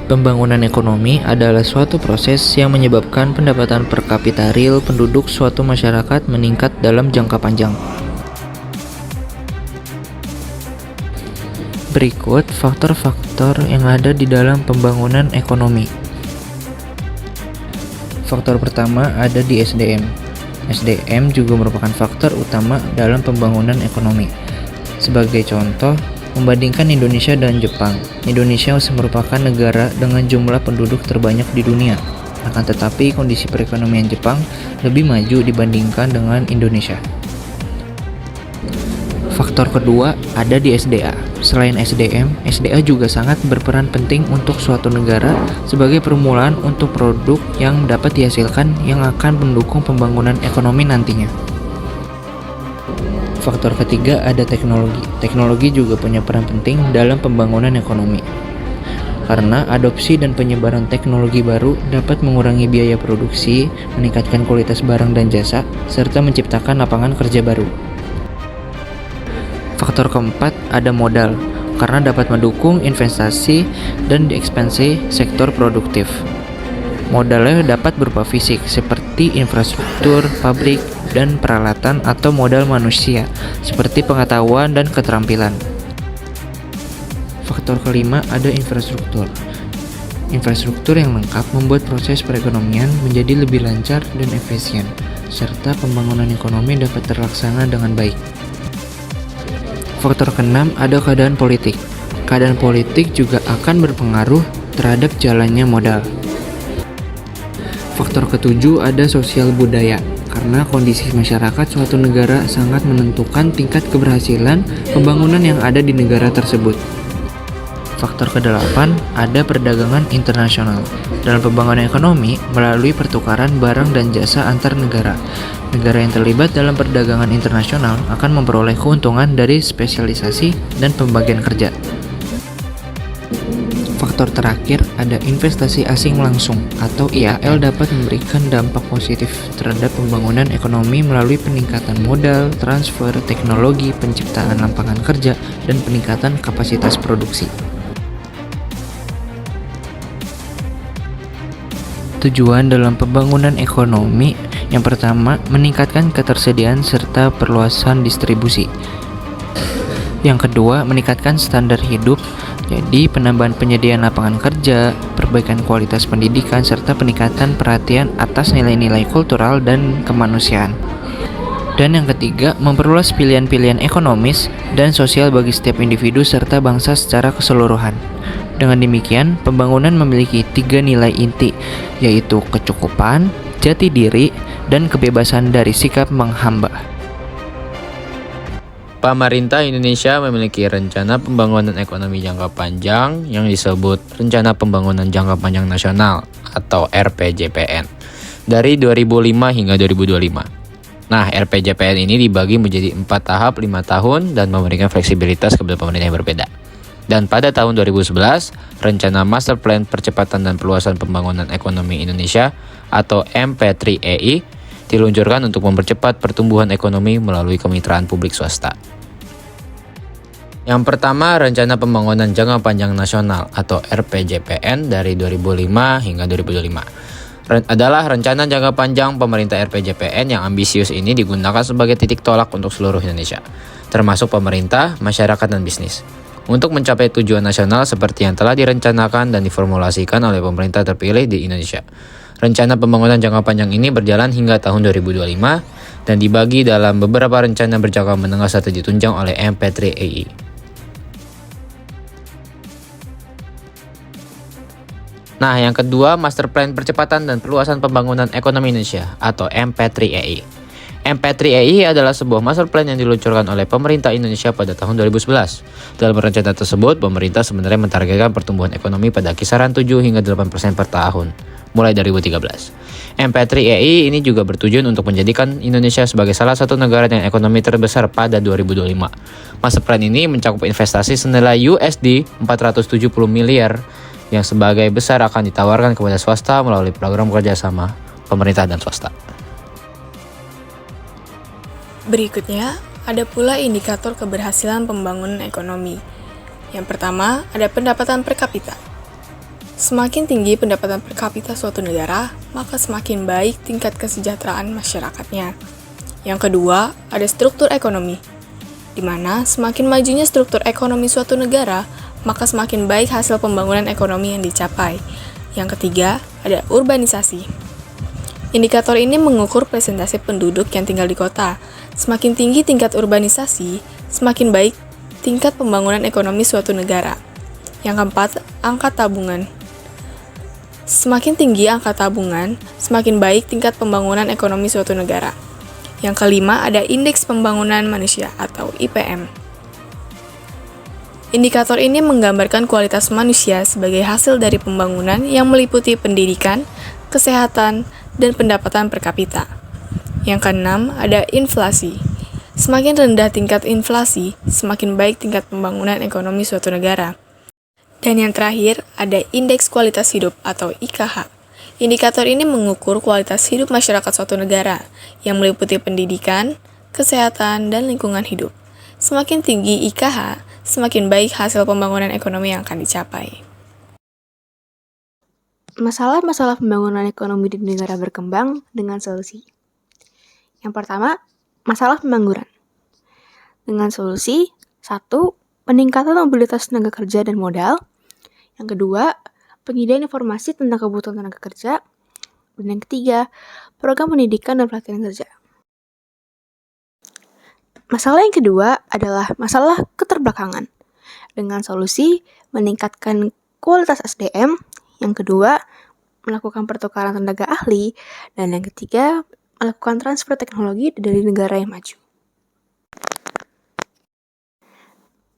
Pembangunan ekonomi adalah suatu proses yang menyebabkan pendapatan per kapita real penduduk suatu masyarakat meningkat dalam jangka panjang. Berikut faktor-faktor yang ada di dalam pembangunan ekonomi. Faktor pertama ada di SDM. SDM juga merupakan faktor utama dalam pembangunan ekonomi. Sebagai contoh, membandingkan Indonesia dan Jepang, Indonesia merupakan negara dengan jumlah penduduk terbanyak di dunia. Akan tetapi, kondisi perekonomian Jepang lebih maju dibandingkan dengan Indonesia. Faktor kedua ada di SDA. Selain SDM, SDA juga sangat berperan penting untuk suatu negara sebagai permulaan untuk produk yang dapat dihasilkan yang akan mendukung pembangunan ekonomi nantinya. Faktor ketiga ada teknologi. Teknologi juga punya peran penting dalam pembangunan ekonomi. Karena adopsi dan penyebaran teknologi baru dapat mengurangi biaya produksi, meningkatkan kualitas barang dan jasa, serta menciptakan lapangan kerja baru. Faktor keempat ada modal, karena dapat mendukung investasi dan ekspansi sektor produktif. Modalnya dapat berupa fisik, seperti infrastruktur, pabrik, dan peralatan atau modal manusia, seperti pengetahuan dan keterampilan. Faktor kelima ada infrastruktur. Infrastruktur yang lengkap membuat proses perekonomian menjadi lebih lancar dan efisien, serta pembangunan ekonomi dapat terlaksana dengan baik. Faktor keenam ada keadaan politik. Keadaan politik juga akan berpengaruh terhadap jalannya modal. Faktor ketujuh ada sosial budaya. Karena kondisi masyarakat suatu negara sangat menentukan tingkat keberhasilan pembangunan yang ada di negara tersebut. Faktor kedelapan ada perdagangan internasional. Dalam pembangunan ekonomi melalui pertukaran barang dan jasa antar negara. Negara yang terlibat dalam perdagangan internasional akan memperoleh keuntungan dari spesialisasi dan pembagian kerja. Faktor terakhir ada investasi asing langsung atau IAL dapat memberikan dampak positif terhadap pembangunan ekonomi melalui peningkatan modal, transfer, teknologi, penciptaan lapangan kerja, dan peningkatan kapasitas produksi. Tujuan dalam pembangunan ekonomi yang pertama, meningkatkan ketersediaan serta perluasan distribusi. Yang kedua, meningkatkan standar hidup, jadi penambahan penyediaan lapangan kerja, perbaikan kualitas pendidikan, serta peningkatan perhatian atas nilai-nilai kultural dan kemanusiaan. Dan yang ketiga, memperluas pilihan-pilihan ekonomis dan sosial bagi setiap individu serta bangsa secara keseluruhan. Dengan demikian, pembangunan memiliki 3 nilai inti, yaitu kecukupan, jati diri, dan kebebasan dari sikap menghamba. Pemerintah Indonesia memiliki rencana pembangunan ekonomi jangka panjang yang disebut Rencana Pembangunan Jangka Panjang Nasional atau RPJPN dari 2005 hingga 2025. Nah, RPJPN ini dibagi menjadi 4 tahap 5 tahun dan memberikan fleksibilitas kepada pemerintah yang berbeda. Dan pada tahun 2011, Rencana Master Plan Percepatan dan Perluasan Pembangunan Ekonomi Indonesia atau MP3EI diluncurkan untuk mempercepat pertumbuhan ekonomi melalui kemitraan publik swasta. Yang pertama, Rencana Pembangunan Jangka Panjang Nasional atau RPJPN dari 2005 hingga 2025. Adalah rencana jangka panjang pemerintah RPJPN yang ambisius ini digunakan sebagai titik tolak untuk seluruh Indonesia, termasuk pemerintah, masyarakat, dan bisnis. Untuk mencapai tujuan nasional seperti yang telah direncanakan dan diformulasikan oleh pemerintah terpilih di Indonesia. Rencana pembangunan jangka panjang ini berjalan hingga tahun 2025 dan dibagi dalam beberapa rencana berjangka menengah serta ditunjang oleh MP3EI. Nah, yang kedua, Master Plan Percepatan dan Perluasan Pembangunan Ekonomi Indonesia atau MP3EI. MP3EI adalah sebuah master plan yang diluncurkan oleh pemerintah Indonesia pada tahun 2011. Dalam rencana tersebut, pemerintah sebenarnya mentargetkan pertumbuhan ekonomi pada kisaran 7 hingga 8% per tahun, mulai dari 2013. MP3EI ini juga bertujuan untuk menjadikan Indonesia sebagai salah satu negara dengan ekonomi terbesar pada 2025. Master plan ini mencakup investasi senilai USD 470 miliar yang sebagai besar akan ditawarkan kepada swasta melalui program kerjasama pemerintah dan swasta. Berikutnya, ada pula indikator keberhasilan pembangunan ekonomi. Yang pertama, ada pendapatan per kapita. Semakin tinggi pendapatan per kapita suatu negara, maka semakin baik tingkat kesejahteraan masyarakatnya. Yang kedua, ada struktur ekonomi, di mana semakin majunya struktur ekonomi suatu negara, maka semakin baik hasil pembangunan ekonomi yang dicapai. Yang ketiga, ada urbanisasi. Indikator ini mengukur presentasi penduduk yang tinggal di kota. Semakin tinggi tingkat urbanisasi, semakin baik tingkat pembangunan ekonomi suatu negara. Yang keempat, angka tabungan. Semakin tinggi angka tabungan, semakin baik tingkat pembangunan ekonomi suatu negara. Yang kelima, ada indeks pembangunan manusia atau IPM. Indikator ini menggambarkan kualitas manusia sebagai hasil dari pembangunan yang meliputi pendidikan, kesehatan, dan pendapatan per kapita. Yang keenam, ada inflasi. Semakin rendah tingkat inflasi, semakin baik tingkat pembangunan ekonomi suatu negara. Dan yang terakhir, ada indeks kualitas hidup atau IKH. Indikator ini mengukur kualitas hidup masyarakat suatu negara yang meliputi pendidikan, kesehatan, dan lingkungan hidup. Semakin tinggi IKH, semakin baik hasil pembangunan ekonomi yang akan dicapai. Masalah-masalah pembangunan ekonomi di negara berkembang dengan solusi. Yang pertama, masalah pengangguran. Dengan solusi, 1. Peningkatan mobilitas tenaga kerja dan modal. Yang kedua, penyediaan informasi tentang kebutuhan tenaga kerja. Dan yang ketiga, program pendidikan dan pelatihan kerja. Masalah yang kedua adalah masalah keterbelakangan. Dengan solusi, meningkatkan kualitas SDM. Yang kedua, melakukan pertukaran tenaga ahli. Dan yang ketiga, melakukan transfer teknologi dari negara yang maju.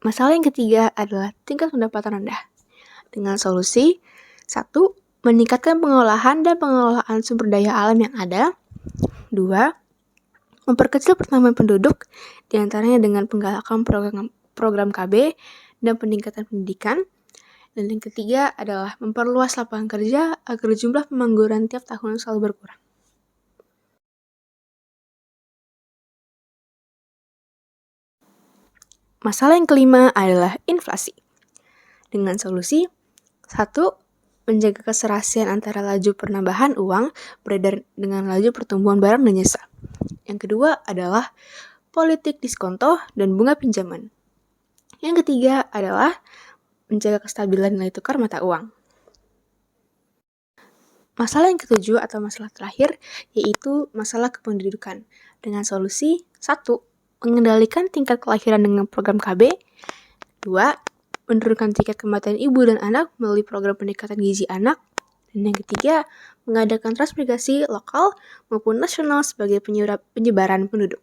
Masalah yang ketiga adalah tingkat pendapatan rendah. Dengan solusi, 1. Meningkatkan pengolahan dan pengelolaan sumber daya alam yang ada. 2. Memperkecil pertambahan penduduk, diantaranya dengan penggalakan program KB dan peningkatan pendidikan. Dan yang ketiga adalah memperluas lapangan kerja agar jumlah pengangguran tiap tahun selalu berkurang. Masalah yang kelima adalah inflasi. Dengan solusi, 1. Menjaga keserasian antara laju penambahan uang beredar dengan laju pertumbuhan barang dan jasa. Yang kedua adalah politik diskonto dan bunga pinjaman. Yang ketiga adalah menjaga kestabilan nilai tukar mata uang. Masalah yang ketujuh atau masalah terakhir yaitu masalah kependudukan. Dengan solusi, 1. Mengendalikan tingkat kelahiran dengan program KB. 2. Menurunkan tingkat kematian ibu dan anak melalui program peningkatan gizi anak. Dan yang ketiga, mengadakan transmigrasi lokal maupun nasional sebagai penyebaran penduduk.